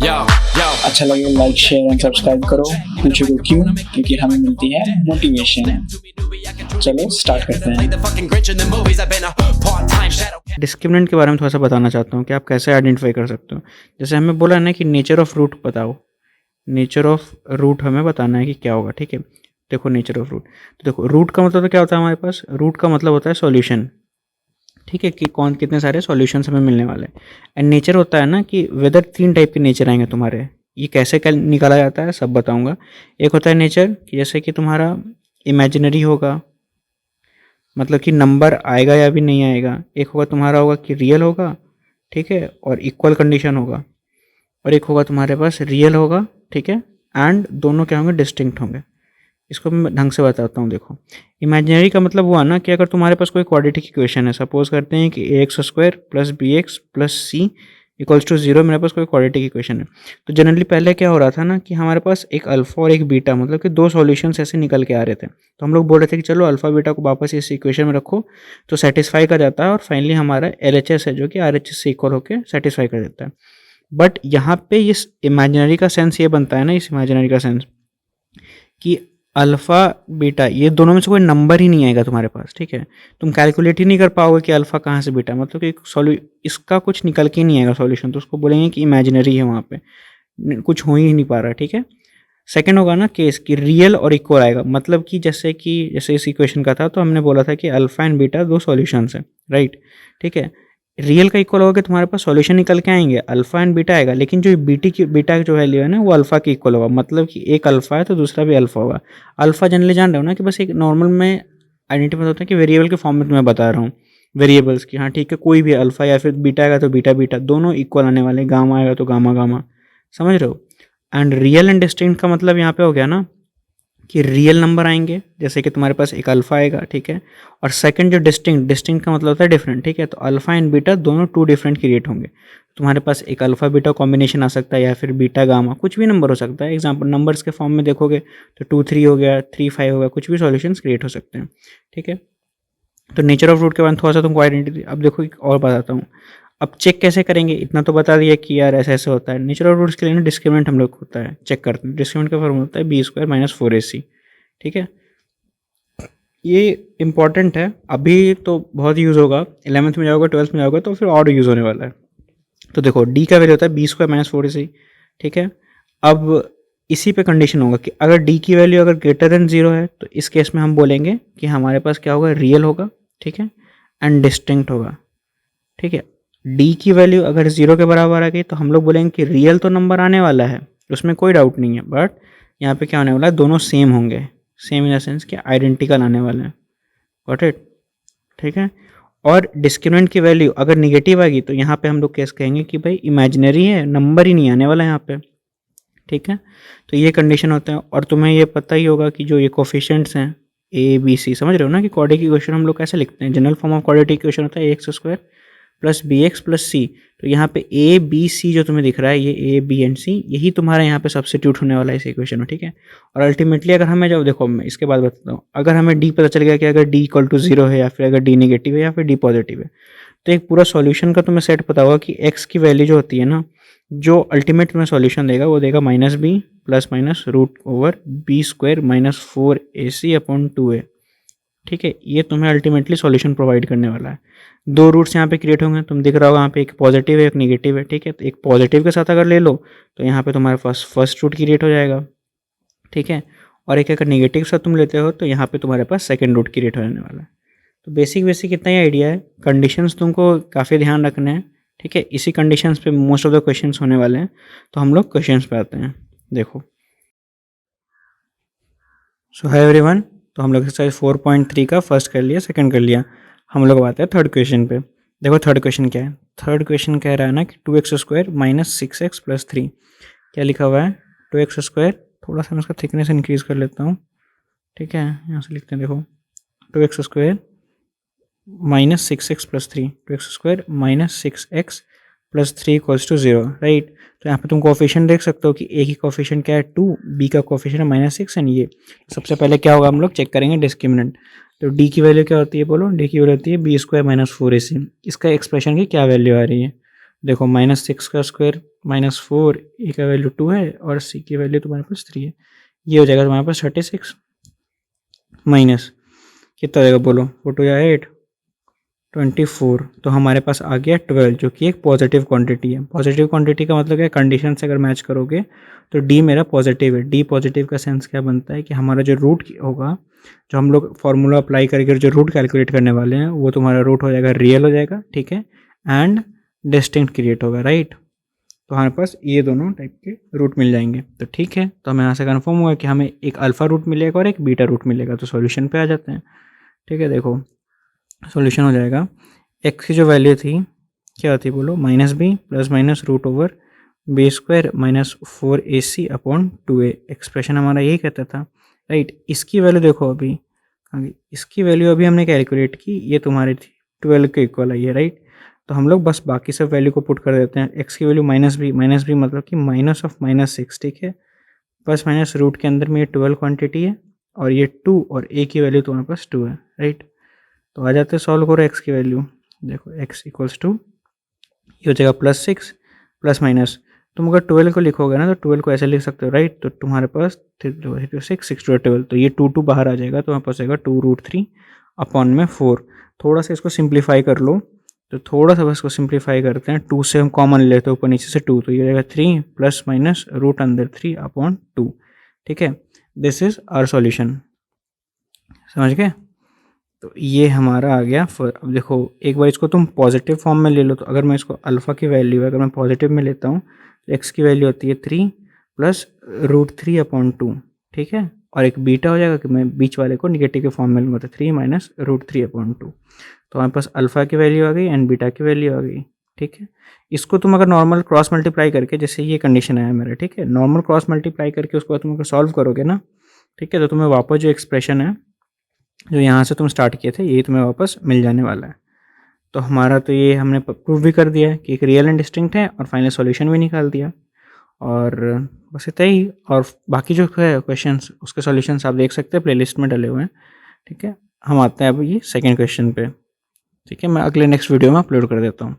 अच्छा लगे like share and subscribe करो। पूछो को क्यों? क्योंकि हमें मिलती है मोटिवेशन। चलो स्टार्ट करते हैं। डिस्क्रिमिनेंट के बारे में थोड़ा सा बताना चाहता हूँ कि आप कैसे आइडेंटिफाई कर सकते हो। जैसे हमें बोला ना कि नेचर ऑफ रूट बताओ, नेचर ऑफ रूट हमें बताना है कि क्या होगा। ठीक है, देखो नेचर ऑफ रूट, तो देखो रूट का मतलब तो क्या होता है हमारे पास, रूट का मतलब होता है सॉल्यूशन। ठीक है, कि कौन कितने सारे सॉल्यूशंस हमें मिलने वाले हैं। एंड नेचर होता है ना कि वेदर 3 टाइप के नेचर आएंगे तुम्हारे। ये कैसे निकाला जाता है सब बताऊंगा। एक होता है नेचर कि जैसे कि तुम्हारा इमेजिनरी होगा, मतलब कि नंबर आएगा या भी नहीं आएगा। एक होगा तुम्हारा होगा कि रियल होगा, ठीक है, और इक्वल कंडीशन होगा। और एक होगा तुम्हारे पास रियल होगा, ठीक है, एंड दोनों क्या होंगे, डिस्टिंक्ट होंगे। इसको मैं ढंग से बताता हूँ। देखो इमेजिनरी का मतलब हुआ ना कि अगर तुम्हारे पास कोई क्वाड्रेटिक इक्वेशन है, सपोज करते हैं कि ax² plus bx plus C equals to 0, मेरे पास कोई क्वाड्रेटिक इक्वेशन है। तो जनरली पहले क्या हो रहा था ना कि हमारे पास एक अल्फा और एक बीटा, मतलब कि 2 सॉल्यूशंस ऐसे निकल के आ रहे थे। तो हम लोग बोल रहे थे कि चलो अल्फा बीटा को वापस इस इक्वेशन में रखो तो सेटिस्फाई कर जाता है, और फाइनली हमारा LHS है जो कि RHS से इक्वल होकर सेटिस्फाई कर देता है। बट यहाँ पे इस इमेजिनरी का सेंस ये बनता है ना, इस इमेजिनरी का सेंस कि अल्फ़ा बीटा ये दोनों में से कोई नंबर ही नहीं आएगा तुम्हारे पास। ठीक है, तुम कैलकुलेट ही नहीं कर पाओगे कि अल्फ़ा कहाँ से बीटा, मतलब कि इसका कुछ निकल के नहीं आएगा सॉल्यूशन, तो उसको बोलेंगे कि इमेजिनरी है, वहाँ पे कुछ हो ही नहीं पा रहा। ठीक है, सेकंड होगा ना केस कि रियल और इक्वल आएगा, मतलब कि जैसे इस इक्वेशन का था तो हमने बोला था कि अल्फ़ा एंड बीटा 2 सॉल्यूशंस हैं, राइट। ठीक है, रियल का इक्वल होगा कि तुम्हारे पास सॉल्यूशन निकल के आएंगे, अल्फा एंड बीटा आएगा, लेकिन जो बीटा की जो वैल्यू है ना वो अल्फा के इक्वल होगा, मतलब कि एक अल्फा है तो दूसरा भी अल्फा होगा। अल्फा जनरली जान रहे हो ना कि बस एक नॉर्मल में आइडेंटिफाई होता है कि वेरिएबल के फॉर्म में तुम्हें बता रहा हूँ, वेरिएबल्स की। हाँ ठीक है, कोई भी अल्फा या फिर बीटा आएगा तो बीटा बीटा दोनों इक्वल आने वाले, गामा आएगा तो गामा गामा, समझ रहे हो। एंड रियल एंड डिस्टिंक्ट का मतलब यहाँ पे हो गया ना कि रियल नंबर आएंगे, जैसे कि तुम्हारे पास एक अल्फा आएगा, ठीक है, और सेकंड जो डिस्टिंक्ट का मतलब होता है डिफरेंट। ठीक है, तो अल्फा एंड बीटा दोनों 2 डिफरेंट क्रिएट होंगे। तुम्हारे पास एक अल्फा बीटा कॉम्बिनेशन आ सकता है, या फिर बीटा गामा, कुछ भी नंबर हो सकता है। एग्जाम्पल नंबर्स के फॉर्म में देखोगे तो 2 3 हो गया, 3 5 हो गया, कुछ भी सॉल्यूशंस क्रिएट हो सकते हैं। ठीक है, तो नेचर ऑफ रूट के बाद थोड़ा सा तुमको आइडेंटिटी, अब देखो एक और बताता हूँ। अब चेक कैसे करेंगे, इतना तो बता दिया कि यार ऐसे ऐसे होता है। नेचर ऑफ रूट्स के लिए ना डिस्क्रिमिनेंट हम लोग होता है चेक करते हैं। डिस्क्रिमिनेंट का फॉर्म होता है b² - 4ac। ठीक है, ये इंपॉर्टेंट है, अभी तो बहुत यूज़ होगा, 11th में जाओगे 12th में जाओगे तो फिर और यूज़ होने वाला है। तो देखो डी का वैल्यू होता है b² - 4ac। ठीक है, अब इसी पे कंडीशन होगा कि अगर डी की वैल्यू अगर ग्रेटर देन 0 है तो इस केस में हम बोलेंगे कि हमारे पास क्या होगा, रियल होगा, ठीक है, एंड डिस्टिंक्ट होगा। ठीक है, डी की वैल्यू अगर 0 के बराबर आ गई तो हम लोग बोलेंगे कि रियल तो नंबर आने वाला है, उसमें कोई डाउट नहीं है, बट यहाँ पे क्या होने वाला है, दोनों सेम होंगे, सेम इन द सेंस कि आइडेंटिकल आने वाले हैं। Got it. ठीक है, और डिस्क्रिमिनेंट की वैल्यू अगर निगेटिव आएगी तो यहाँ पे हम लोग केस कहेंगे कि भाई इमेजिनरी है, नंबर ही नहीं आने वाला है यहाँ पे। ठीक है, तो ये कंडीशन होता है। और तुम्हें ये पता ही होगा कि जो ये कोफिशिएंट्स हैं ABC, समझ रहे हो ना कि क्वाड्रेटिक इक्वेशन हम लोग कैसे लिखते हैं। General form of quadratic equation होता है ax² plus bx plus c। तो यहाँ पे ABC जो तुम्हें दिख रहा है, ये A B एंड C, यही तुम्हारा यहाँ पे सब्सिट्यूट होने वाला है इस इक्वेशन में। ठीक है, और अल्टीमेटली अगर हमें, जब देखो मैं इसके बाद बताता हूँ, अगर हमें D पता चल गया कि अगर D इक्वल टू 0 है, या फिर अगर D नेगेटिव है, या फिर D पॉजिटिव है, तो एक पूरा सॉल्यूशन का तुम्हें सेट पता होगा कि x की वैल्यू जो होती है ना, जो अल्टीमेट में सॉल्यूशन देगा वो देगा -b plus minus √b² - 4ac/2a। ठीक है, ये तुम्हें अल्टीमेटली सॉल्यूशन प्रोवाइड करने वाला है। 2 रूट्स यहाँ पे क्रिएट होंगे, तुम दिख रहा होगा यहाँ पे, एक पॉजिटिव है एक नेगेटिव है। ठीक है, तो एक पॉजिटिव के साथ अगर ले लो तो यहाँ पे तुम्हारे पास फर्स्ट रूट क्रिएट हो जाएगा। ठीक है, और एक अगर नेगेटिव के साथ तुम लेते हो तो यहाँ पे तुम्हारे पास सेकंड रूट क्रिएट होने वाला है। तो बेसिक इतना ही आइडिया है। कंडीशंस तुमको काफ़ी ध्यान रखने हैं। ठीक है, इसी कंडीशंस पे मोस्ट ऑफ द क्वेश्चंस होने वाले हैं। तो हम लोग क्वेश्चंस पे आते हैं। देखो, सो हाय एवरीवन, तो हम लोग एक्सरसाइज 4.3 का फर्स्ट कर लिया, सेकंड कर लिया। हम लोग आते हैं थर्ड क्वेश्चन पे। देखो थर्ड क्वेश्चन क्या है। थर्ड क्वेश्चन कह रहा है ना कि 2x² - 6x + 3। क्या लिखा हुआ है, 2x², थोड़ा सा मैं इसका थिकनेस इंक्रीज़ कर लेता हूँ। ठीक है, यहाँ से लिखते हैं, देखो 2x² - 6x + 3, 2x² - 6x + 3 = 0, right. तो यहाँ पे तुम कोफिशिएंट देख सकते हो कि ए की कोफिशिएंट क्या है 2, बी का कोफिशिएंट है -6 एंड ये। सबसे पहले क्या होगा, हम लोग चेक करेंगे डिस्क्रिमिनेंट। तो डी की वैल्यू क्या होती है, बोलो। डी की वैल्यू होती है b² - 4ac। इसका एक्सप्रेशन की क्या वैल्यू आ रही है, देखो -6 का स्क्वायर -4, ए का वैल्यू 2 है और सी की वैल्यू तुम्हारे पास 3 है। ये हो जाएगा तुम्हारे पास 36 माइनस कितना हो जाएगा बोलो, 4 या 8 24। तो हमारे पास आ गया 12 जो कि एक पॉजिटिव क्वांटिटी है। पॉजिटिव क्वांटिटी का मतलब क्या, कंडीशन से अगर मैच करोगे तो डी मेरा पॉजिटिव है। डी पॉजिटिव का सेंस क्या बनता है कि हमारा जो रूट होगा, जो हम लोग फार्मूला अप्लाई करके जो रूट कैलकुलेट करने वाले हैं, वो तुम्हारा रूट हो जाएगा रियल हो जाएगा, ठीक है, एंड डिस्टिंक्ट क्रिएट होगा, राइट। तो हमारे पास ये दोनों टाइप के रूट मिल जाएंगे। तो ठीक है, तो हमें यहाँ से कन्फर्म हुआ कि हमें एक अल्फ़ा रूट मिलेगा और एक बीटा रूट मिलेगा। तो सॉल्यूशन पे आ जाते हैं, ठीक है। देखो सॉल्यूशन हो जाएगा, एक्स की जो वैल्यू थी क्या थी बोलो, -b plus minus root over B square -4ac upon 2a। Expression हमारा यही कहता था, राइट। इसकी वैल्यू देखो अभी, इसकी वैल्यू अभी हमने कैलकुलेट की, ये तुम्हारी थी 12 के इक्वल आई है, राइट। तो हम लोग बस बाकी सब वैल्यू को पुट कर देते हैं। एक्स की वैल्यू -b मतलब कि -6, ठीक है, प्लस माइनस रूट के अंदर में ये 12 क्वांटिटी है और ये 2 और a की वैल्यू तुम्हारे पास 2 है, राइट। तो आ जाते हैं, सॉल्व करो एक्स की वैल्यू। देखो x इक्वल्स टू ये हो जाएगा +6 प्लस माइनस, तुम अगर 12 को लिखोगे ना तो 12 को ऐसे लिख सकते हो, राइट। तो तुम्हारे पास 6 12, तो ये 2 बाहर आ जाएगा, तो हमारे पास आएगा 2√3 अपॉन में 4। थोड़ा सा इसको सिंप्लीफाई कर लो, तो थोड़ा सा बस इसको सिंप्लीफाई करते हैं। 2 से हम कॉमन लेते हैं ऊपर नीचे से 2, तो ये हो जाएगा 3 प्लस माइनस रूट अंदर 3 अपॉन 2, ठीक है। दिस इज आवर सॉल्यूशन, समझ गए। तो ये हमारा आ गया। अब देखो एक बार इसको तुम पॉजिटिव फॉर्म में ले लो, तो अगर मैं इसको अल्फ़ा की वैल्यू अगर मैं पॉजिटिव में लेता हूँ तो एक्स की वैल्यू होती है 3 प्लस √3 अपॉन 2, ठीक है। और एक बीटा हो जाएगा कि मैं बीच वाले को निगेटिव के फॉर्म में लूँगा, तो 3 माइनस √3 अपॉन 2। तो हमारे पास अल्फ़ा की वैल्यू आ गई एंड बीटा की वैल्यू आ गई, ठीक है। इसको तुम अगर नॉर्मल क्रॉस मल्टीप्लाई करके, जैसे ये कंडीशन आया मेरा, ठीक है, नॉर्मल क्रॉस मल्टीप्लाई करके उसको तुम अगर सॉल्व करोगे ना, ठीक है, तो तुम्हें वापस जो एक्सप्रेशन है जो यहाँ से तुम स्टार्ट किए थे, यही तुम्हें वापस मिल जाने वाला है। तो हमारा तो ये हमने प्रूव भी कर दिया है कि एक रियल एंड डिस्टिंक्ट है, और फाइनल सॉल्यूशन भी निकाल दिया। और बस इतना ही, और बाकी जो है क्वेश्चंस उसके सॉल्यूशंस आप देख सकते हैं, प्लेलिस्ट में डले हुए हैं, ठीक है। हम आते हैं अब ये सेकंड क्वेश्चन पे, ठीक है, मैं अगले नेक्स्ट वीडियो में अपलोड कर देता हूँ।